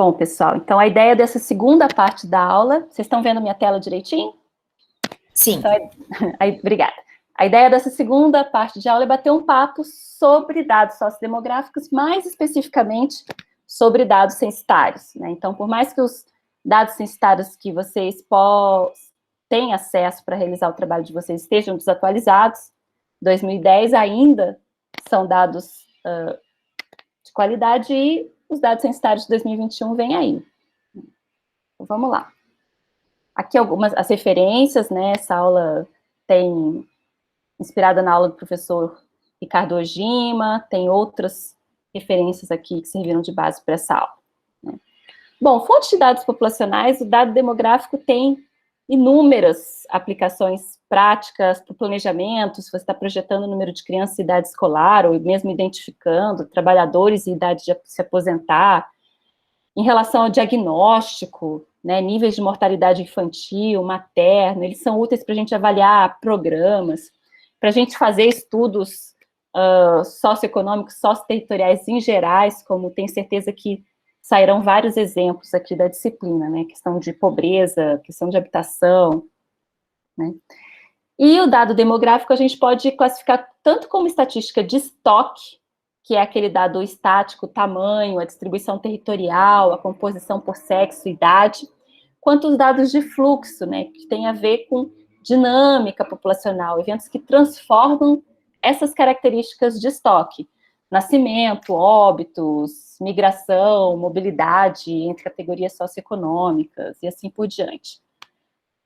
Bom, pessoal, então a ideia dessa segunda parte da aula, vocês estão vendo minha tela direitinho? Sim. Então, obrigada. A ideia dessa segunda parte de aula é bater um papo sobre dados sociodemográficos, mais especificamente sobre dados censitários, né? Então, por mais que os dados censitários que vocês têm acesso para realizar o trabalho de vocês estejam desatualizados, 2010 ainda são dados de qualidade e os dados censitários de 2021 vêm aí. Então, vamos lá. Aqui algumas as referências, né? Essa aula tem inspirada na aula do professor Ricardo Ojima, tem outras referências aqui que serviram de base para essa aula, né? Bom, fontes de dados populacionais, o dado demográfico tem inúmeras aplicações práticas para o planejamento, se você está projetando o número de crianças em idade escolar, ou mesmo identificando trabalhadores em idade de se aposentar, em relação ao diagnóstico, né, níveis de mortalidade infantil, materna, eles são úteis para a gente avaliar programas, para a gente fazer estudos socioeconômicos, socioterritoriais em gerais, como tenho certeza que sairão vários exemplos aqui da disciplina, né, questão de pobreza, questão de habitação, né. E o dado demográfico a gente pode classificar tanto como estatística de estoque, que é aquele dado estático, tamanho, a distribuição territorial, a composição por sexo, idade, quanto os dados de fluxo, né, que tem a ver com dinâmica populacional, eventos que transformam essas características de estoque, nascimento, óbitos, migração, mobilidade entre categorias socioeconômicas e assim por diante.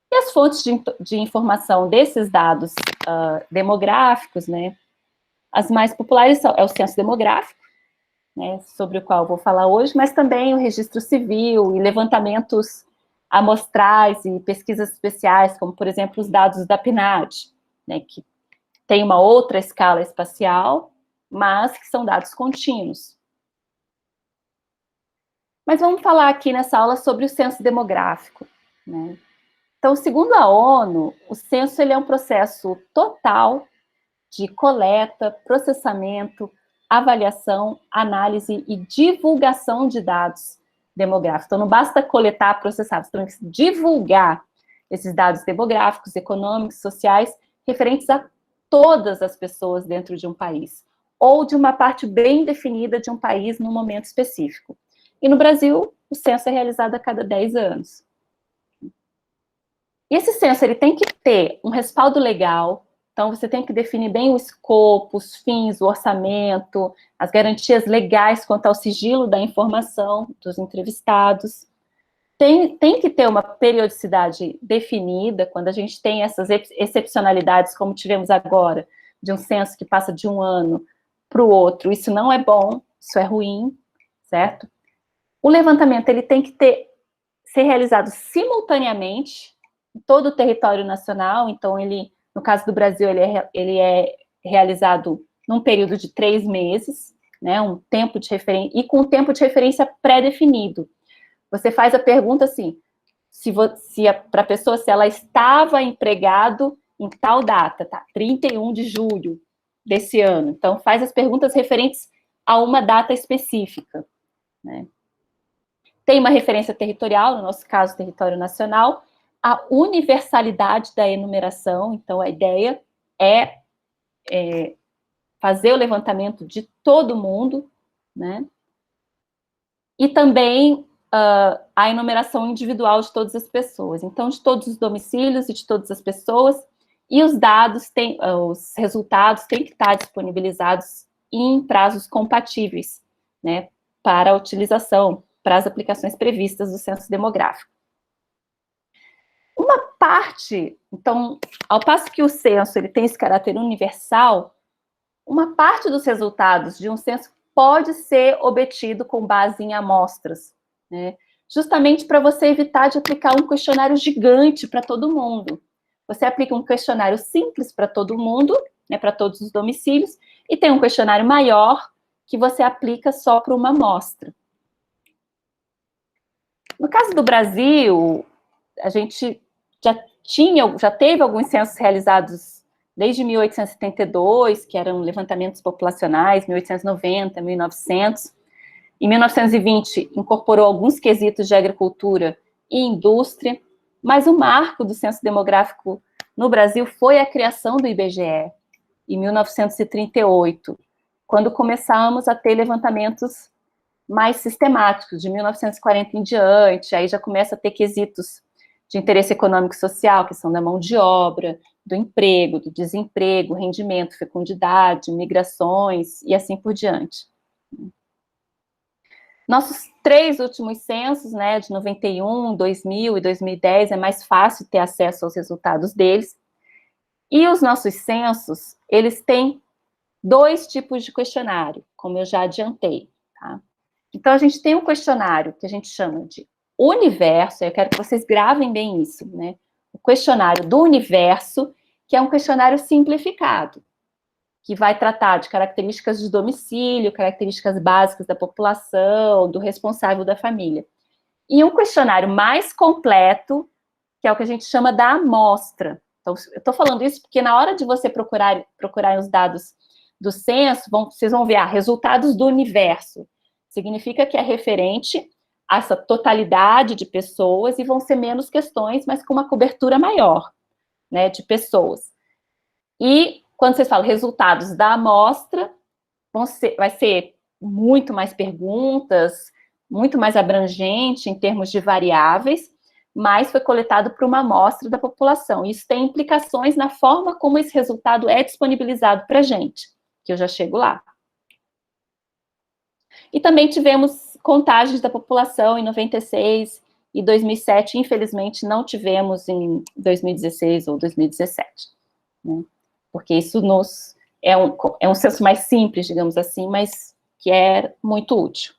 E as fontes de informação desses dados demográficos, né, as mais populares é o censo demográfico, né, sobre o qual eu vou falar hoje, mas também o registro civil e levantamentos amostrais e pesquisas especiais, como, por exemplo, os dados da PNAD, né, que tem uma outra escala espacial, mas que são dados contínuos. Mas vamos falar aqui nessa aula sobre o censo demográfico, né? Então, segundo a ONU, o censo ele é um processo total de coleta, processamento, avaliação, análise e divulgação de dados demográficos. Então, não basta coletar, processar, você tem que divulgar esses dados demográficos, econômicos, sociais, referentes a todas as pessoas dentro de um país, ou de uma parte bem definida de um país num momento específico. E no Brasil, o censo é realizado a cada 10 anos. E esse censo ele tem que ter um respaldo legal. Então, você tem que definir bem o escopo, os fins, o orçamento, as garantias legais quanto ao sigilo da informação dos entrevistados. Tem que ter uma periodicidade definida, quando a gente tem essas excepcionalidades, como tivemos agora, de um censo que passa de um ano para o outro. Isso não é bom, isso é ruim, certo? O levantamento ele tem que ser realizado simultaneamente em todo o território nacional. Então, no caso do Brasil, ele é realizado num período de 3 meses, né, um tempo de referência, e com um tempo de referência pré-definido. Você faz a pergunta assim, para a pessoa, se ela estava empregado em tal data, tá, 31 de julho desse ano. Então, faz as perguntas referentes a uma data específica, né. Tem uma referência territorial, no nosso caso, território nacional, a universalidade da enumeração. Então, a ideia é fazer o levantamento de todo mundo, né? E também a enumeração individual de todas as pessoas. Então, de todos os domicílios e de todas as pessoas, e os dados, os resultados têm que estar disponibilizados em prazos compatíveis, né, para a utilização, para as aplicações previstas do censo demográfico. Uma parte, então, ao passo que o censo ele tem esse caráter universal, uma parte dos resultados de um censo pode ser obtido com base em amostras, né? Justamente para você evitar de aplicar um questionário gigante para todo mundo. Você aplica um questionário simples para todo mundo, né, para todos os domicílios, e tem um questionário maior que você aplica só para uma amostra. No caso do Brasil, a gente já teve alguns censos realizados desde 1872, que eram levantamentos populacionais, 1890, 1900, Em 1920, incorporou alguns quesitos de agricultura e indústria, mas o marco do censo demográfico no Brasil foi a criação do IBGE, em 1938, quando começamos a ter levantamentos mais sistemáticos, de 1940 em diante, aí já começa a ter quesitos de interesse econômico e social, que são da mão de obra, do emprego, do desemprego, rendimento, fecundidade, migrações e assim por diante. Nossos 3 últimos censos, né, de 91, 2000 e 2010, é mais fácil ter acesso aos resultados deles. E os nossos censos, eles têm 2 tipos de questionário, como eu já adiantei, tá? Então, a gente tem um questionário que a gente chama de universo, eu quero que vocês gravem bem isso, né? O questionário do universo, que é um questionário simplificado, que vai tratar de características de domicílio, características básicas da população, do responsável da família. E um questionário mais completo, que é o que a gente chama da amostra. Então, eu estou falando isso porque na hora de você procurar os dados do censo, vocês vão ver resultados do universo. Significa que é referente a essa totalidade de pessoas e vão ser menos questões, mas com uma cobertura maior, né, de pessoas. E quando vocês falam resultados da amostra, vai ser muito mais perguntas, muito mais abrangente em termos de variáveis, mas foi coletado por uma amostra da população. Isso tem implicações na forma como esse resultado é disponibilizado para a gente, que eu já chego lá. E também tivemos contagens da população em 96 e 2007, infelizmente não tivemos em 2016 ou 2017, né? Porque isso é um censo mais simples, digamos assim, mas que é muito útil.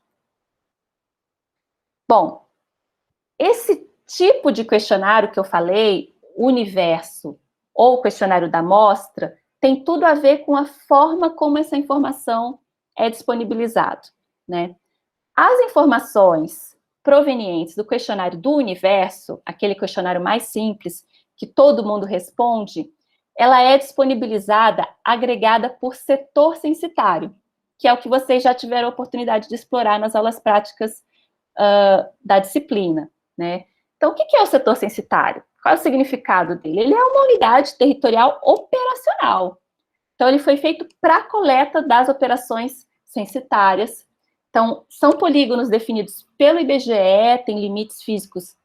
Bom, esse tipo de questionário que eu falei, universo ou questionário da amostra, tem tudo a ver com a forma como essa informação é disponibilizada, né? As informações provenientes do questionário do universo, aquele questionário mais simples, que todo mundo responde, ela é disponibilizada, agregada por setor censitário, que é o que vocês já tiveram a oportunidade de explorar nas aulas práticas da disciplina, né? Então, o que é o setor censitário? Qual é o significado dele? Ele é uma unidade territorial operacional. Então, ele foi feito para a coleta das operações censitárias. Então, são polígonos definidos pelo IBGE, tem limites físicos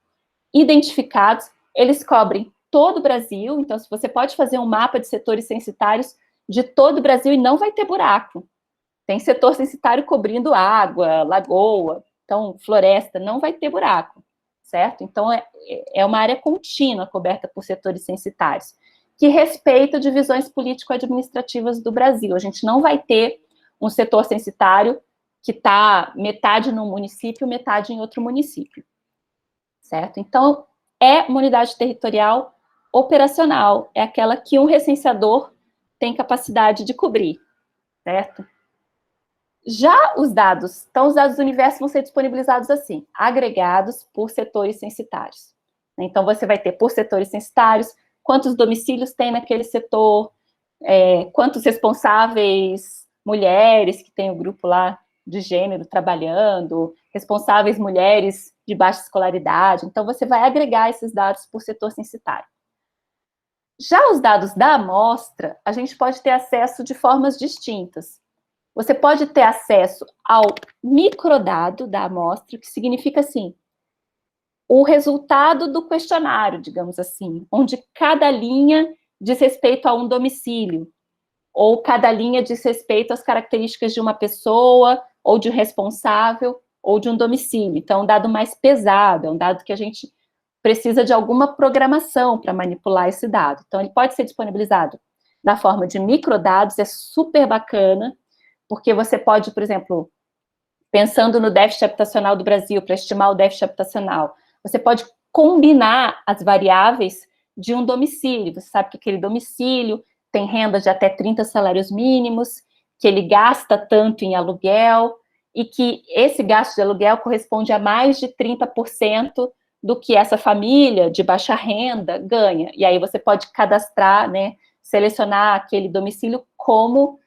identificados, eles cobrem todo o Brasil, então você pode fazer um mapa de setores censitários de todo o Brasil e não vai ter buraco. Tem setor censitário cobrindo água, lagoa, então floresta, não vai ter buraco, certo? Então é uma área contínua coberta por setores censitários, que respeita divisões político-administrativas do Brasil. A gente não vai ter um setor censitário que está metade num município, metade em outro município, certo? Então, é uma unidade territorial operacional, é aquela que um recenseador tem capacidade de cobrir, certo? Já os dados, então os dados do universo vão ser disponibilizados assim, agregados por setores censitários. Então, você vai ter por setores censitários, quantos domicílios tem naquele setor, quantos responsáveis mulheres, que tem o grupo lá de gênero trabalhando, responsáveis mulheres de baixa escolaridade. Então, você vai agregar esses dados por setor censitário. Já os dados da amostra, a gente pode ter acesso de formas distintas. Você pode ter acesso ao microdado da amostra, que significa assim, o resultado do questionário, digamos assim, onde cada linha diz respeito a um domicílio, ou cada linha diz respeito às características de uma pessoa, ou de um responsável, ou de um domicílio. Então, é um dado mais pesado, é um dado que a gente precisa de alguma programação para manipular esse dado. Então, ele pode ser disponibilizado na forma de microdados, é super bacana, porque você pode, por exemplo, pensando no déficit habitacional do Brasil, para estimar o déficit habitacional, você pode combinar as variáveis de um domicílio. Você sabe que aquele domicílio tem renda de até 30 salários mínimos, que ele gasta tanto em aluguel, e que esse gasto de aluguel corresponde a mais de 30% do que essa família de baixa renda ganha. E aí você pode cadastrar, né, selecionar aquele domicílio como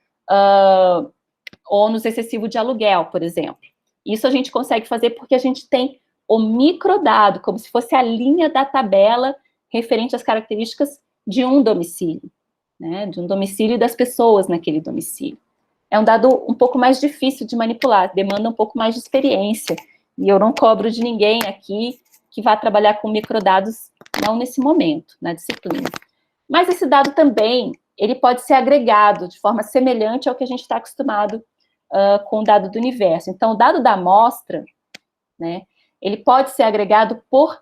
ônus excessivo de aluguel, por exemplo. Isso a gente consegue fazer porque a gente tem o microdado, como se fosse a linha da tabela referente às características de um domicílio, né, de um domicílio das pessoas naquele domicílio. É um dado um pouco mais difícil de manipular, demanda um pouco mais de experiência, e eu não cobro de ninguém aqui que vá trabalhar com microdados, não nesse momento, na disciplina. Mas esse dado também, ele pode ser agregado de forma semelhante ao que a gente está acostumado com o dado do universo. Então, o dado da amostra, né, ele pode ser agregado por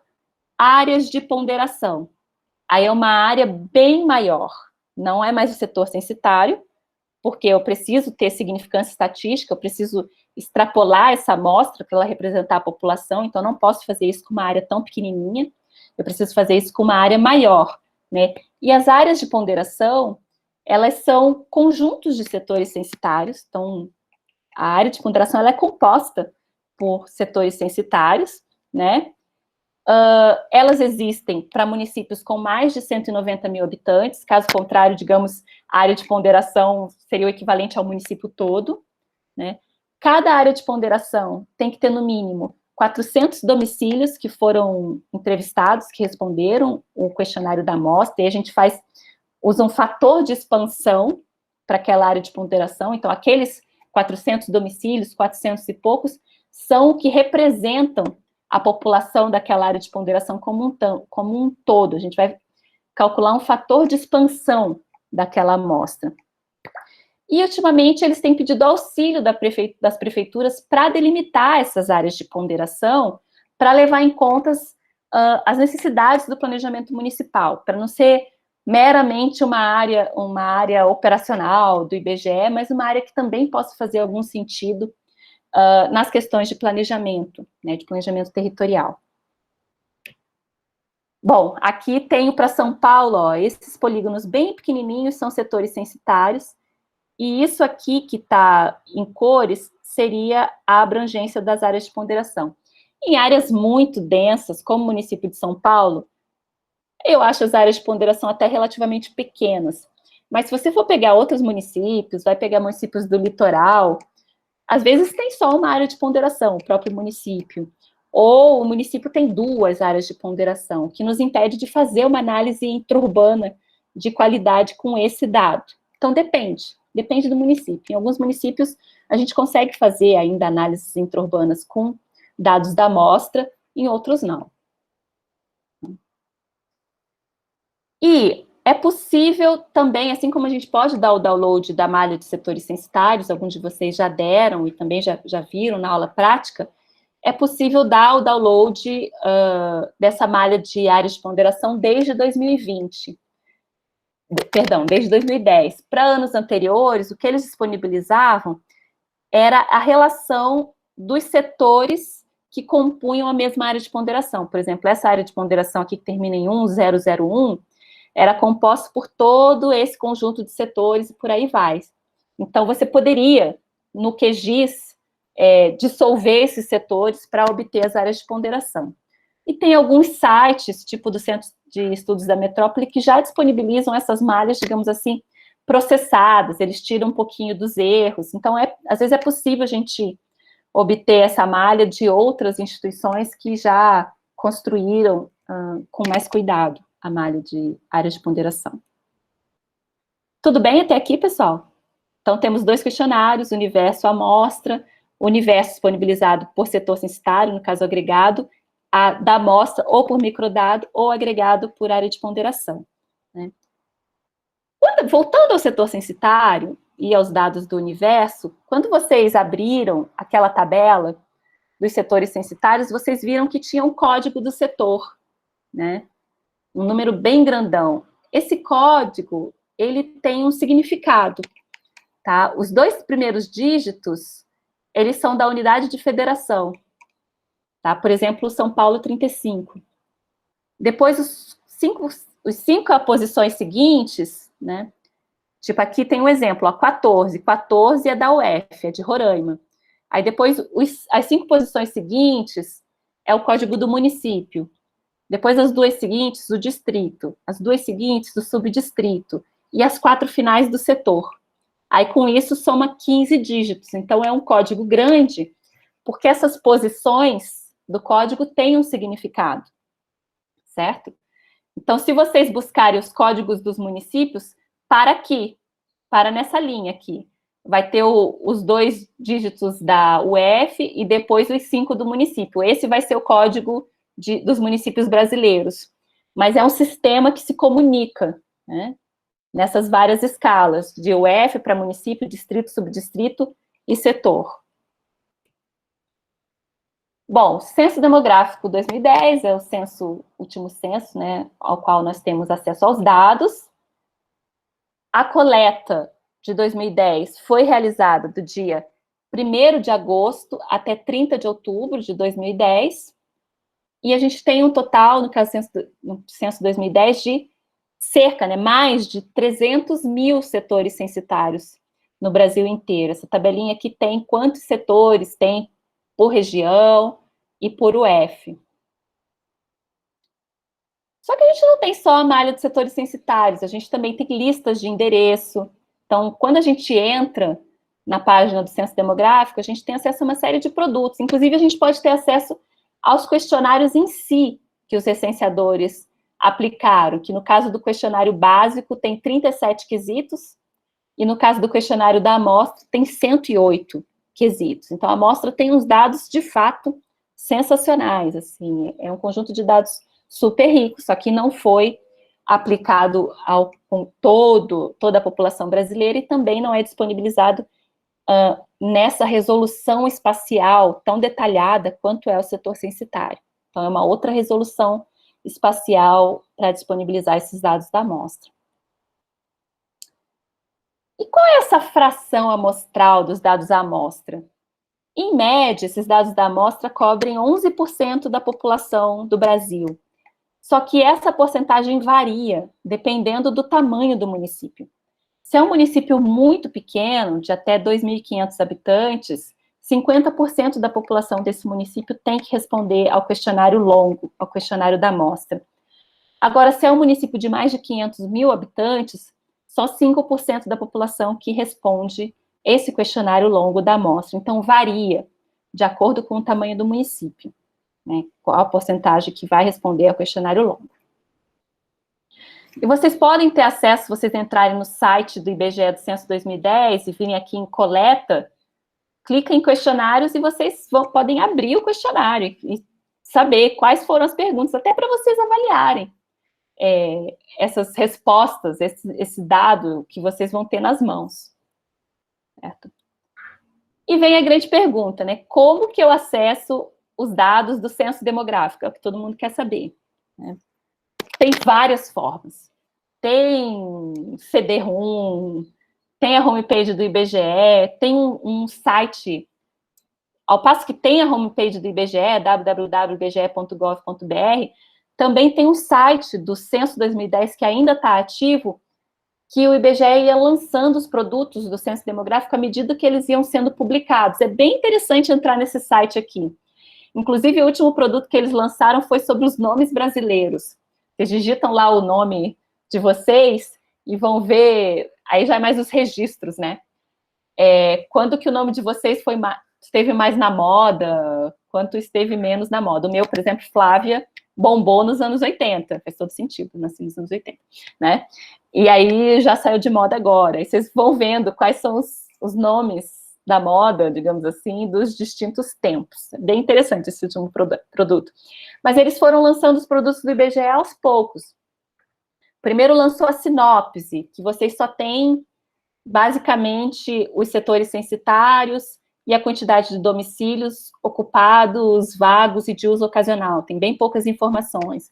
áreas de ponderação. Aí é uma área bem maior, não é mais o setor censitário, porque eu preciso ter significância estatística, eu preciso extrapolar essa amostra para ela representar a população, então não posso fazer isso com uma área tão pequenininha, eu preciso fazer isso com uma área maior, né? E as áreas de ponderação, elas são conjuntos de setores censitários, então a área de ponderação ela é composta por setores censitários, né? Elas existem para municípios com mais de 190 mil habitantes, caso contrário, digamos, a área de ponderação seria o equivalente ao município todo, né? Cada área de ponderação tem que ter, no mínimo, 400 domicílios que foram entrevistados, que responderam o questionário da amostra, e a gente usa um fator de expansão para aquela área de ponderação, então aqueles 400 domicílios, 400 e poucos, são o que representam a população daquela área de ponderação como um todo. A gente vai calcular um fator de expansão daquela amostra. E, ultimamente, eles têm pedido auxílio das prefeituras para delimitar essas áreas de ponderação, para levar em conta as necessidades do planejamento municipal, para não ser meramente uma área operacional do IBGE, mas uma área que também possa fazer algum sentido nas questões de planejamento, né, de planejamento territorial. Bom, aqui tenho para São Paulo, ó, esses polígonos bem pequenininhos são setores censitários, e isso aqui que está em cores seria a abrangência das áreas de ponderação. Em áreas muito densas, como o município de São Paulo, eu acho as áreas de ponderação até relativamente pequenas, mas se você for pegar outros municípios, vai pegar municípios do litoral, às vezes tem só uma área de ponderação, o próprio município, ou o município tem 2 áreas de ponderação, o que nos impede de fazer uma análise intra-urbana de qualidade com esse dado. Então, depende do município. Em alguns municípios, a gente consegue fazer ainda análises intra-urbanas com dados da amostra, em outros não. E é possível também, assim como a gente pode dar o download da malha de setores censitários, alguns de vocês já deram e também já viram na aula prática, é possível dar o download dessa malha de áreas de ponderação desde 2020. Perdão, desde 2010. Para anos anteriores, o que eles disponibilizavam era a relação dos setores que compunham a mesma área de ponderação. Por exemplo, essa área de ponderação aqui que termina em 1001, era composta por todo esse conjunto de setores e por aí vai. Então, você poderia, no QGIS, dissolver esses setores para obter as áreas de ponderação. E tem alguns sites, tipo do Centro de Estudos da Metrópole, que já disponibilizam essas malhas, digamos assim, processadas, eles tiram um pouquinho dos erros. Então, às vezes é possível a gente obter essa malha de outras instituições que já construíram com mais cuidado a malha de áreas de ponderação. Tudo bem até aqui, pessoal? Então, temos 2 questionários, universo amostra, universo disponibilizado por setor censitário, no caso agregado, da amostra ou por microdado ou agregado por área de ponderação, né? Voltando ao setor censitário e aos dados do universo, quando vocês abriram aquela tabela dos setores censitários, vocês viram que tinha um código do setor, né? Um número bem grandão. Esse código, ele tem um significado, tá? Os 2 primeiros dígitos, eles são da unidade de federação, tá? Por exemplo, São Paulo 35. Depois, os 5 posições seguintes, né? Tipo, aqui tem um exemplo, ó, 14. 14 é da UF, é de Roraima. Aí depois, as 5 posições seguintes é o código do município. Depois, as 2 seguintes, o distrito. As 2 seguintes, o subdistrito. E as 4 finais do setor. Aí, com isso, soma 15 dígitos. Então, é um código grande, porque essas posições do código têm um significado, certo? Então, se vocês buscarem os códigos dos municípios, para aqui, para nessa linha aqui, vai ter os 2 dígitos da UF e depois os 5 do município. Esse vai ser o código dos municípios brasileiros. Mas é um sistema que se comunica, né, nessas várias escalas, de UF para município, distrito, subdistrito e setor. Bom, Censo Demográfico 2010 é o último censo, né, ao qual nós temos acesso aos dados. A coleta de 2010 foi realizada do dia 1º de agosto até 30 de outubro de 2010, e a gente tem um total, no caso no censo 2010, de cerca, né, mais de 300 mil setores censitários no Brasil inteiro. Essa tabelinha aqui tem quantos setores tem por região e por UF. Só que a gente não tem só a malha de setores censitários, a gente também tem listas de endereço. Então, quando a gente entra na página do Censo Demográfico, a gente tem acesso a uma série de produtos. Inclusive, a gente pode ter acesso aos questionários em si que os recenseadores aplicaram, que no caso do questionário básico tem 37 quesitos, e no caso do questionário da amostra tem 108 quesitos. Então, a amostra tem uns dados, de fato, sensacionais, assim, é um conjunto de dados super rico, só que não foi aplicado com toda a população brasileira e também não é disponibilizado nessa resolução espacial tão detalhada quanto é o setor censitário. Então, é uma outra resolução espacial para disponibilizar esses dados da amostra. E qual é essa fração amostral dos dados da amostra? Em média, esses dados da amostra cobrem 11% da população do Brasil. Só que essa porcentagem varia dependendo do tamanho do município. Se é um município muito pequeno, de até 2.500 habitantes, 50% da população desse município tem que responder ao questionário longo, ao questionário da amostra. Agora, se é um município de mais de 500 mil habitantes, só 5% da população que responde esse questionário longo da amostra. Então, varia de acordo com o tamanho do município, né? Qual a porcentagem que vai responder ao questionário longo. E vocês podem ter acesso, se vocês entrarem no site do IBGE do Censo 2010 e virem aqui em coleta, clica em questionários e vocês podem abrir o questionário e saber quais foram as perguntas, até para vocês avaliarem essas respostas, esse dado que vocês vão ter nas mãos. Certo? E vem a grande pergunta, né? Como que eu acesso os dados do censo demográfico? É o que todo mundo quer saber, né? Tem várias formas. Tem CD-ROM, tem a homepage do IBGE, tem um site, ao passo que tem a homepage do IBGE, www.ibge.gov.br, também tem um site do Censo 2010 que ainda está ativo, que o IBGE ia lançando os produtos do Censo Demográfico à medida que eles iam sendo publicados. É bem interessante entrar nesse site aqui. Inclusive, o último produto que eles lançaram foi sobre os nomes brasileiros. Vocês digitam lá o nome de vocês e vão ver, aí já é mais os registros, né? Quando que o nome de vocês esteve mais na moda, quanto esteve menos na moda. O meu, por exemplo, Flávia, bombou nos anos 80, faz todo sentido, nasci nos anos 80, né? E aí já saiu de moda agora. E vocês vão vendo quais são os nomes da moda, digamos assim, dos distintos tempos. É bem interessante esse último produto. Mas eles foram lançando os produtos do IBGE aos poucos. Primeiro lançou a sinopse, que vocês só têm, basicamente, os setores censitários e a quantidade de domicílios ocupados, vagos e de uso ocasional. Tem bem poucas informações.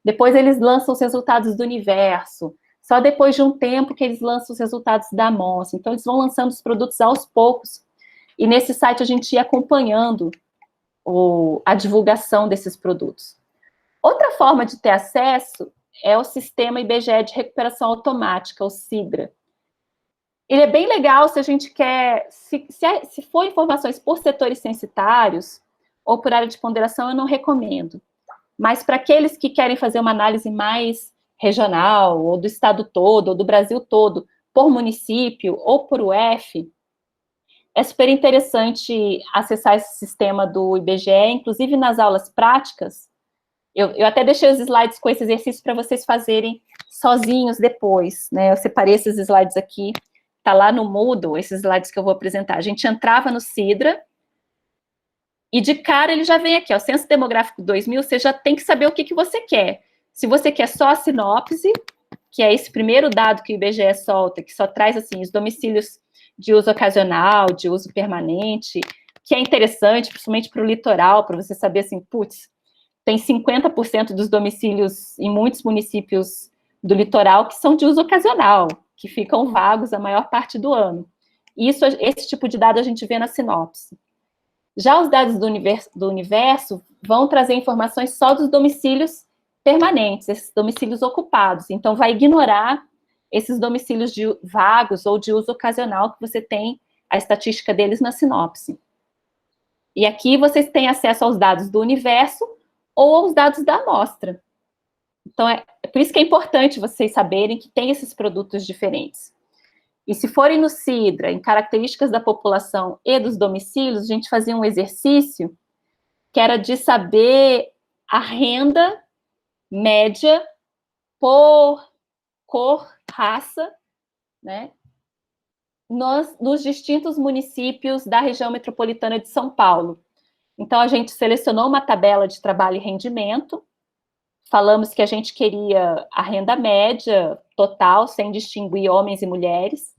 Depois eles lançam os resultados do universo. Só depois de um tempo que eles lançam os resultados da amostra. Então, eles vão lançando os produtos aos poucos. E nesse site a gente ia acompanhando a divulgação desses produtos. Outra forma de ter acesso é o sistema IBGE de recuperação automática, o SIDRA. Ele é bem legal se a gente quer, se for informações por setores censitários ou por área de ponderação, eu não recomendo. Mas para aqueles que querem fazer uma análise mais regional, ou do estado todo, ou do Brasil todo, por município ou por UF, é super interessante acessar esse sistema do IBGE, inclusive nas aulas práticas. Eu até deixei os slides com esse exercício para vocês fazerem sozinhos depois, né? Eu separei esses slides aqui, tá lá no Moodle, esses slides que eu vou apresentar. A gente entrava no Sidra, e de cara ele já vem aqui, ó, Censo Demográfico 2000, você já tem que saber o que, que você quer. Se você quer só a sinopse, que é esse primeiro dado que o IBGE solta, que só traz, assim, os domicílios de uso ocasional, de uso permanente, que é interessante, principalmente para o litoral, para você saber, assim, putz, tem 50% dos domicílios em muitos municípios do litoral que são de uso ocasional, que ficam vagos a maior parte do ano. Isso, esse tipo de dado a gente vê na sinopse. Já os dados do universo vão trazer informações só dos domicílios permanentes, esses domicílios ocupados. Então, vai ignorar esses domicílios vagos ou de uso ocasional que você tem a estatística deles na sinopse. E aqui vocês têm acesso aos dados do universo ou aos dados da amostra. Então, é por isso que é importante vocês saberem que tem esses produtos diferentes. E se forem no Sidra, em características da população e dos domicílios, a gente fazia um exercício que era de saber a renda média por cor, raça, né, nos distintos municípios da região metropolitana de São Paulo. Então, a gente selecionou uma tabela de trabalho e rendimento, falamos que a gente queria a renda média total, sem distinguir homens e mulheres.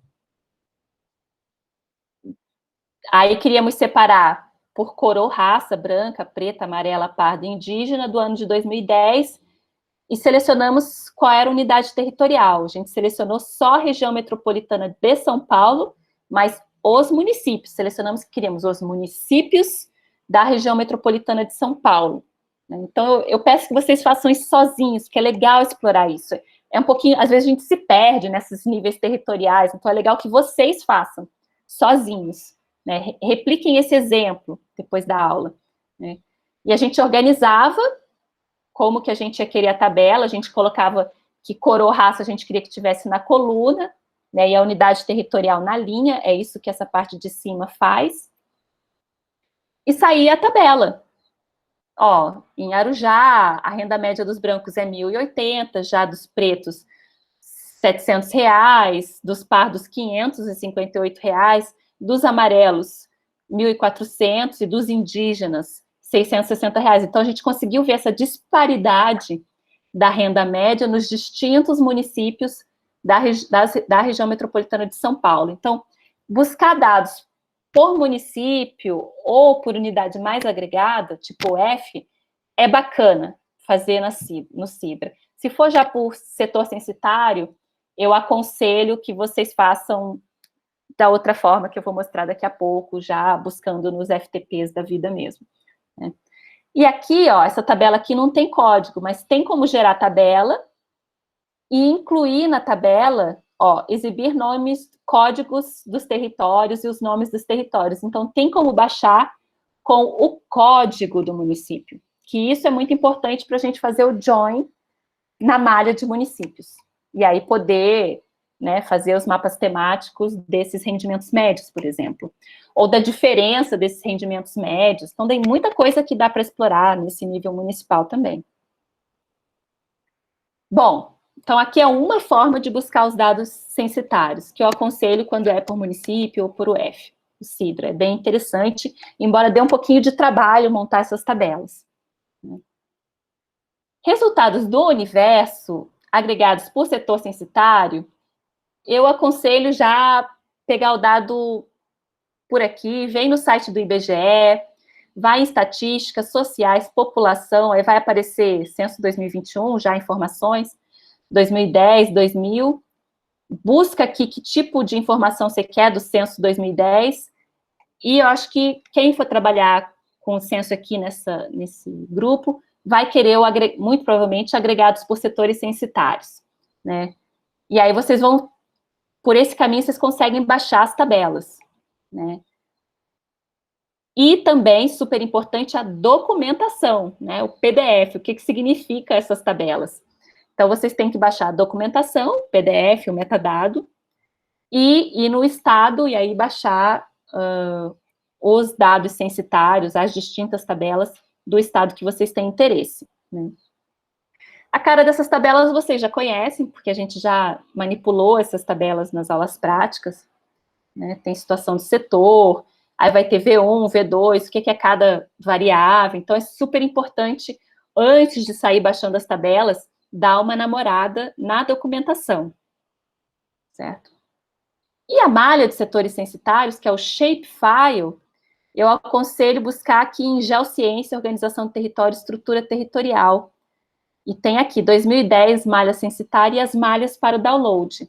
Aí queríamos separar por cor ou raça, branca, preta, amarela, parda e indígena, do ano de 2010, e selecionamos qual era a unidade territorial. A gente selecionou só a região metropolitana de São Paulo, mas os municípios. Selecionamos que queríamos os municípios da região metropolitana de São Paulo. Então, eu peço que vocês façam isso sozinhos, porque é legal explorar isso. É um pouquinho, às vezes a gente se perde nesses níveis territoriais, então é legal que vocês façam sozinhos, né? Repliquem esse exemplo depois da aula, né? E a gente organizava como que a gente ia querer a tabela, a gente colocava que cor ou raça a gente queria que tivesse na coluna, né, e a unidade territorial na linha, é isso que essa parte de cima faz. E saía a tabela. Ó, em Arujá, a renda média dos brancos é 1.080, já dos pretos, R$700, dos pardos, R$558, dos amarelos, 1.400, e dos indígenas, R$660. Então, a gente conseguiu ver essa disparidade da renda média nos distintos municípios da região metropolitana de São Paulo. Então, buscar dados por município ou por unidade mais agregada, tipo F, é bacana fazer no Sidra. Se for já por setor censitário, eu aconselho que vocês façam da outra forma que eu vou mostrar daqui a pouco, já buscando nos FTPs da vida mesmo, né? E aqui, ó, essa tabela aqui não tem código, mas tem como gerar tabela e incluir na tabela, ó, exibir nomes, códigos dos territórios e os nomes dos territórios. Então, tem como baixar com o código do município, que isso é muito importante para a gente fazer o join na malha de municípios. E aí poder, né, fazer os mapas temáticos desses rendimentos médios, por exemplo, ou da diferença desses rendimentos médios. Então, tem muita coisa que dá para explorar nesse nível municipal também. Bom, então aqui é uma forma de buscar os dados censitários, que eu aconselho quando é por município ou por UF, o Sidra. É bem interessante, embora dê um pouquinho de trabalho montar essas tabelas. Resultados do universo, agregados por setor censitário, eu aconselho já pegar o dado por aqui, vem no site do IBGE, vai em estatísticas sociais, população, aí vai aparecer censo 2021, já informações, 2010, 2000, busca aqui que tipo de informação você quer do censo 2010, e eu acho que quem for trabalhar com o censo aqui nesse grupo, vai querer, muito provavelmente, agregados por setores censitários, né? E aí vocês vão, por esse caminho, vocês conseguem baixar as tabelas, né? E também, super importante, a documentação, né? O PDF, o que significa essas tabelas. Então, vocês têm que baixar a documentação, PDF, o metadado, e ir no estado, e aí baixar os dados censitários, as distintas tabelas do estado que vocês têm interesse, né? A cara dessas tabelas vocês já conhecem, porque a gente já manipulou essas tabelas nas aulas práticas, né? Tem situação de setor, aí vai ter V1, V2, o que é cada variável. Então, é super importante, antes de sair baixando as tabelas, dar uma namorada na documentação, certo? E a malha de setores censitários, que é o Shapefile, eu aconselho buscar aqui em Geociência, Organização do Território e Estrutura Territorial. E tem aqui, 2010, malha censitária e as malhas para o download.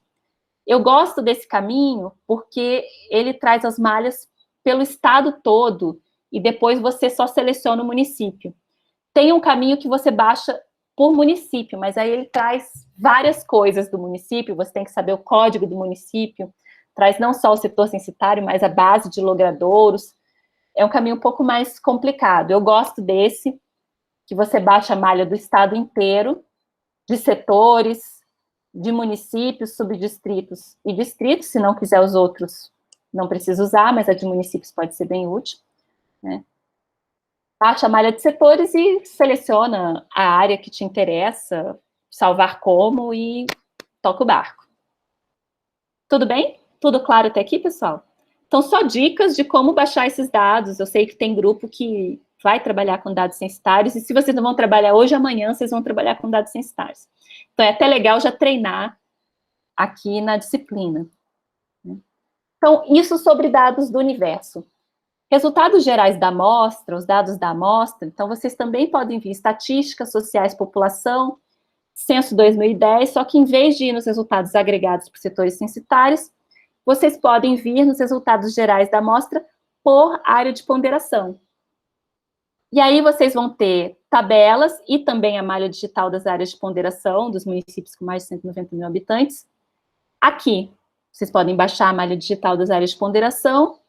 Eu gosto desse caminho porque ele traz as malhas pelo estado todo e depois você só seleciona o município. Tem um caminho que você baixa por município, mas aí ele traz várias coisas do município, você tem que saber o código do município, traz não só o setor censitário, mas a base de logradouros. É um caminho um pouco mais complicado. Eu gosto desse, que você baixa a malha do estado inteiro, de setores, de municípios, subdistritos e distritos, se não quiser os outros, não precisa usar, mas a de municípios pode ser bem útil, né? Baixa a malha de setores e seleciona a área que te interessa, salvar como e toca o barco. Tudo bem? Tudo claro até aqui, pessoal? Então, só dicas de como baixar esses dados. Eu sei que tem grupo que vai trabalhar com dados censitários, e se vocês não vão trabalhar hoje, amanhã vocês vão trabalhar com dados censitários. Então, é até legal já treinar aqui na disciplina. Então, isso sobre dados do universo. Resultados gerais da amostra, os dados da amostra, então vocês também podem vir estatísticas sociais, população, censo 2010, só que em vez de ir nos resultados agregados por setores censitários, vocês podem vir nos resultados gerais da amostra por área de ponderação. E aí vocês vão ter tabelas e também a malha digital das áreas de ponderação dos municípios com mais de 190 mil habitantes. Aqui, vocês podem baixar a malha digital das áreas de ponderação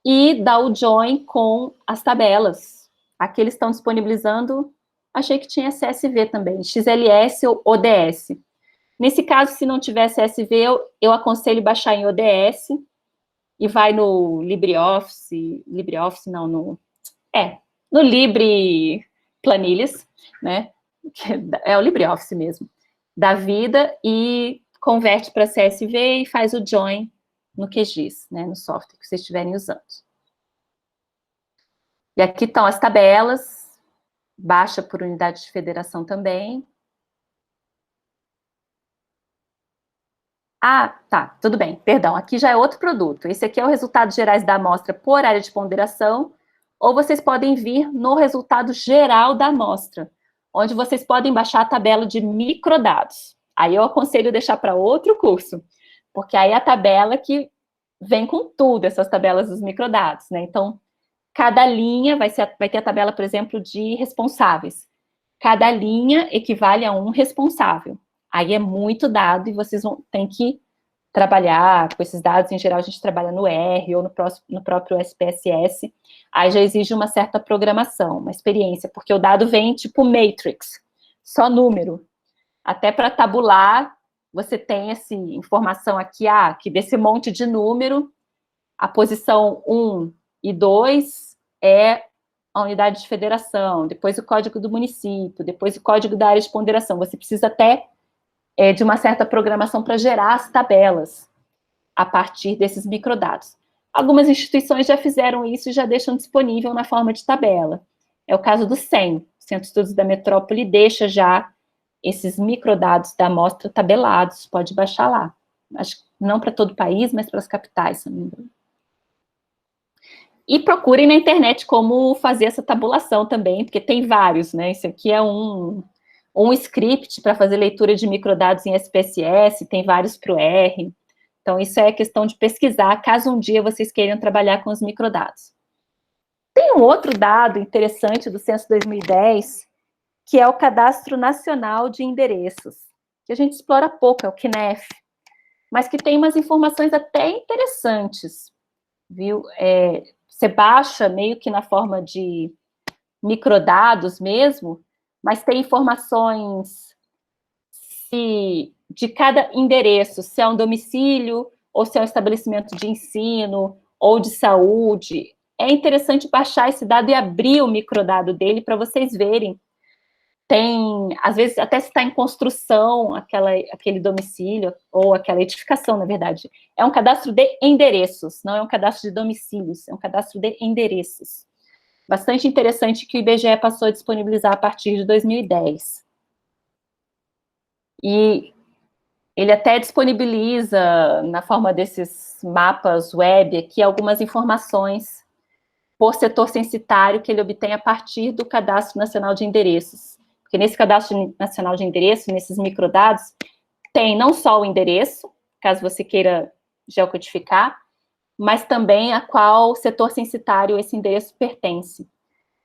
e dar o join com as tabelas. Aqui eles estão disponibilizando, achei que tinha CSV também, XLS ou ODS. Nesse caso, se não tiver CSV, eu aconselho baixar em ODS e vai no LibreOffice, no Libre Planilhas, né? É o LibreOffice mesmo, da vida, e converte para CSV e faz o join no QGIS, né, no software que vocês estiverem usando. E aqui estão as tabelas, baixa por unidade de federação também. Ah, tá, tudo bem, perdão, aqui já é outro produto. Esse aqui é o resultado gerais da amostra por área de ponderação, ou vocês podem vir no resultado geral da amostra, onde vocês podem baixar a tabela de microdados. Aí eu aconselho deixar para outro curso, porque aí é a tabela que vem com tudo, essas tabelas dos microdados, né? Então, cada linha vai ter a tabela, por exemplo, de responsáveis. Cada linha equivale a um responsável. Aí é muito dado e vocês têm que trabalhar com esses dados. Em geral, a gente trabalha no R ou no próprio SPSS. Aí já exige uma certa programação, uma experiência, porque o dado vem tipo matrix, só número. Até para tabular, você tem essa informação aqui, que desse monte de número, a posição 1 e 2 é a unidade de federação, depois o código do município, depois o código da área de ponderação. Você precisa até de uma certa programação para gerar as tabelas a partir desses microdados. Algumas instituições já fizeram isso e já deixam disponível na forma de tabela. É o caso do CEM, o Centro de Estudos da Metrópole, deixa já esses microdados da amostra tabelados, pode baixar lá. Acho que não para todo o país, mas para as capitais, se não me engano. E procurem na internet como fazer essa tabulação também, porque tem vários, né? Isso aqui é um script para fazer leitura de microdados em SPSS, tem vários para o R. Então, isso é questão de pesquisar, caso um dia vocês queiram trabalhar com os microdados. Tem um outro dado interessante do Censo 2010, que é o Cadastro Nacional de Endereços, que a gente explora pouco, é o CNEF, mas que tem umas informações até interessantes, viu? Você baixa meio que na forma de microdados mesmo, mas tem informações de cada endereço, se é um domicílio, ou se é um estabelecimento de ensino, ou de saúde, é interessante baixar esse dado e abrir o microdado dele para vocês verem. Tem, às vezes, até se está em construção aquele domicílio, ou aquela edificação, na verdade. É um cadastro de endereços, não é um cadastro de domicílios, é um cadastro de endereços. Bastante interessante que o IBGE passou a disponibilizar a partir de 2010. E ele até disponibiliza, na forma desses mapas web aqui, algumas informações por setor censitário que ele obtém a partir do Cadastro Nacional de Endereços. Porque nesse Cadastro Nacional de Endereços, nesses microdados, tem não só o endereço, caso você queira geocodificar, mas também a qual setor censitário esse endereço pertence.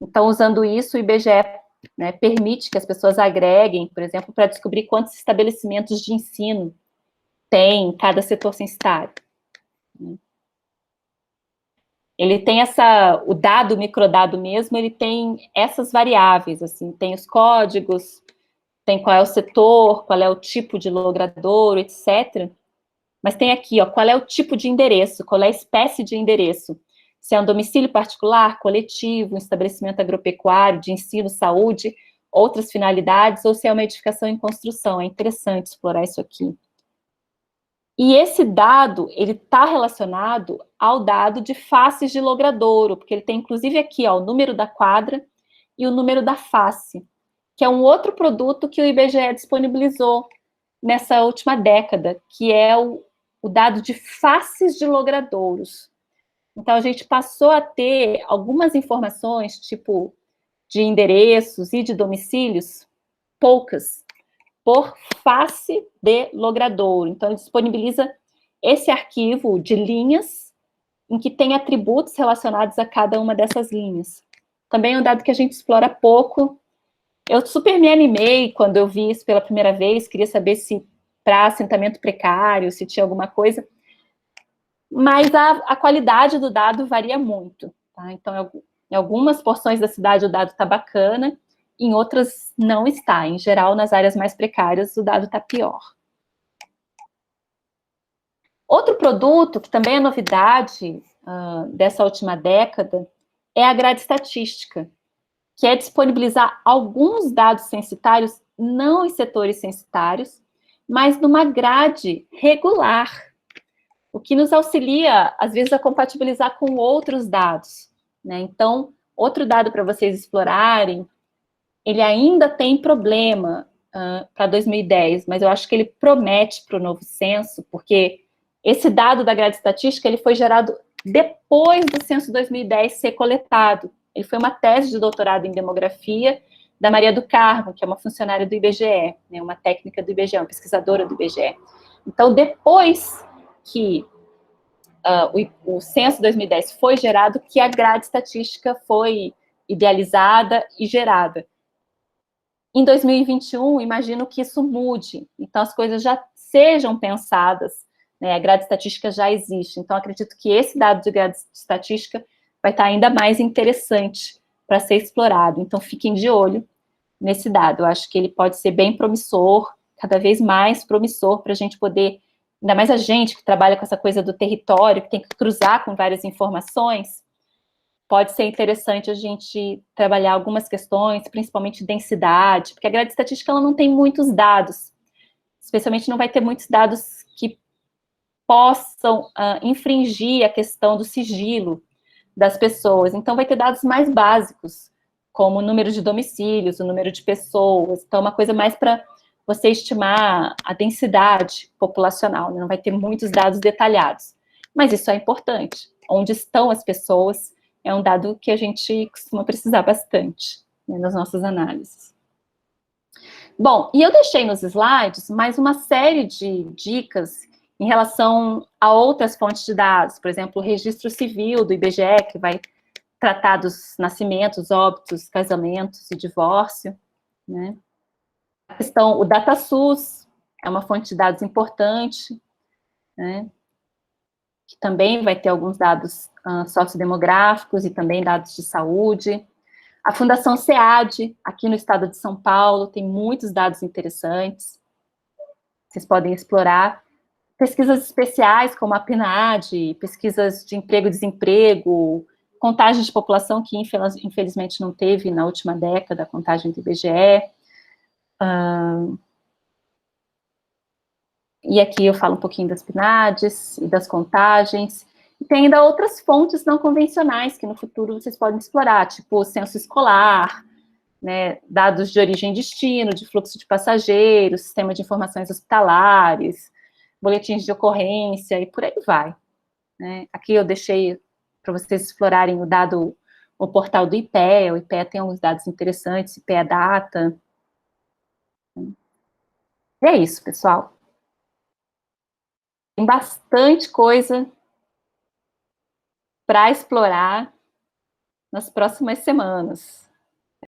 Então, usando isso, o IBGE, né, permite que as pessoas agreguem, por exemplo, para descobrir quantos estabelecimentos de ensino tem em cada setor censitário. Ele tem o dado, o microdado mesmo, ele tem essas variáveis, assim, tem os códigos, tem qual é o setor, qual é o tipo de logrador, etc. Mas tem aqui, ó, qual é o tipo de endereço, qual é a espécie de endereço. Se é um domicílio particular, coletivo, um estabelecimento agropecuário, de ensino, saúde, outras finalidades, ou se é uma edificação em construção. É interessante explorar isso aqui. E esse dado, ele está relacionado ao dado de faces de logradouro, porque ele tem, inclusive, aqui, ó, o número da quadra e o número da face, que é um outro produto que o IBGE disponibilizou nessa última década, que é o dado de faces de logradouros. Então, a gente passou a ter algumas informações, tipo, de endereços e de domicílios, poucas, por face de logradouro. Então, ele disponibiliza esse arquivo de linhas em que tem atributos relacionados a cada uma dessas linhas. Também é um dado que a gente explora pouco. Eu super me animei quando eu vi isso pela primeira vez, queria saber se para assentamento precário, se tinha alguma coisa, mas a qualidade do dado varia muito. Tá? Então, em algumas porções da cidade o dado está bacana, em outras não está. Em geral, nas áreas mais precárias, o dado está pior. Outro produto, que também é novidade dessa última década, é a grade estatística, que é disponibilizar alguns dados censitários, não em setores censitários, mas numa grade regular, o que nos auxilia, às vezes, a compatibilizar com outros dados. Né? Então, outro dado para vocês explorarem, ele ainda tem problema para 2010, mas eu acho que ele promete para o novo censo, porque esse dado da grade estatística ele foi gerado depois do censo 2010 ser coletado. Ele foi uma tese de doutorado em demografia da Maria do Carmo, que é uma funcionária do IBGE, né, uma técnica do IBGE, uma pesquisadora do IBGE. Então, depois que o censo 2010 foi gerado, que a grade estatística foi idealizada e gerada. Em 2021, imagino que isso mude, então as coisas já sejam pensadas, né, a grade estatística já existe, então acredito que esse dado de grade estatística vai estar ainda mais interessante para ser explorado, então fiquem de olho nesse dado, eu acho que ele pode ser bem promissor, cada vez mais promissor para a gente poder, ainda mais a gente que trabalha com essa coisa do território, que tem que cruzar com várias informações, pode ser interessante a gente trabalhar algumas questões, principalmente densidade, porque a grade estatística ela não tem muitos dados, especialmente não vai ter muitos dados que possam infringir a questão do sigilo das pessoas, então vai ter dados mais básicos, como o número de domicílios, o número de pessoas, então uma coisa mais para você estimar a densidade populacional, não vai ter muitos dados detalhados, mas isso é importante, onde estão as pessoas, é um dado que a gente costuma precisar bastante, né, nas nossas análises. Bom, e eu deixei nos slides mais uma série de dicas em relação a outras fontes de dados, por exemplo, o registro civil do IBGE, que vai tratar dos nascimentos, óbitos, casamentos e divórcio, né? A questão, o DataSUS é uma fonte de dados importante, né? Que também vai ter alguns dados sociodemográficos e também dados de saúde. A Fundação SEAD, aqui no estado de São Paulo, tem muitos dados interessantes. Vocês podem explorar. pesquisas especiais, como a PNAD, pesquisas de emprego e desemprego, contagem de população, que infelizmente não teve na última década, a contagem do IBGE. E aqui eu falo um pouquinho das PNADs e das contagens. E tem ainda outras fontes não convencionais que no futuro vocês podem explorar, tipo o censo escolar, né, dados de origem e destino, de fluxo de passageiros, sistema de informações hospitalares, boletins de ocorrência e por aí vai. Né? Aqui eu deixei para vocês explorarem o portal do IPEA. O IPEA tem alguns dados interessantes, IPEA Data. E é isso, pessoal. Tem bastante coisa para explorar nas próximas semanas.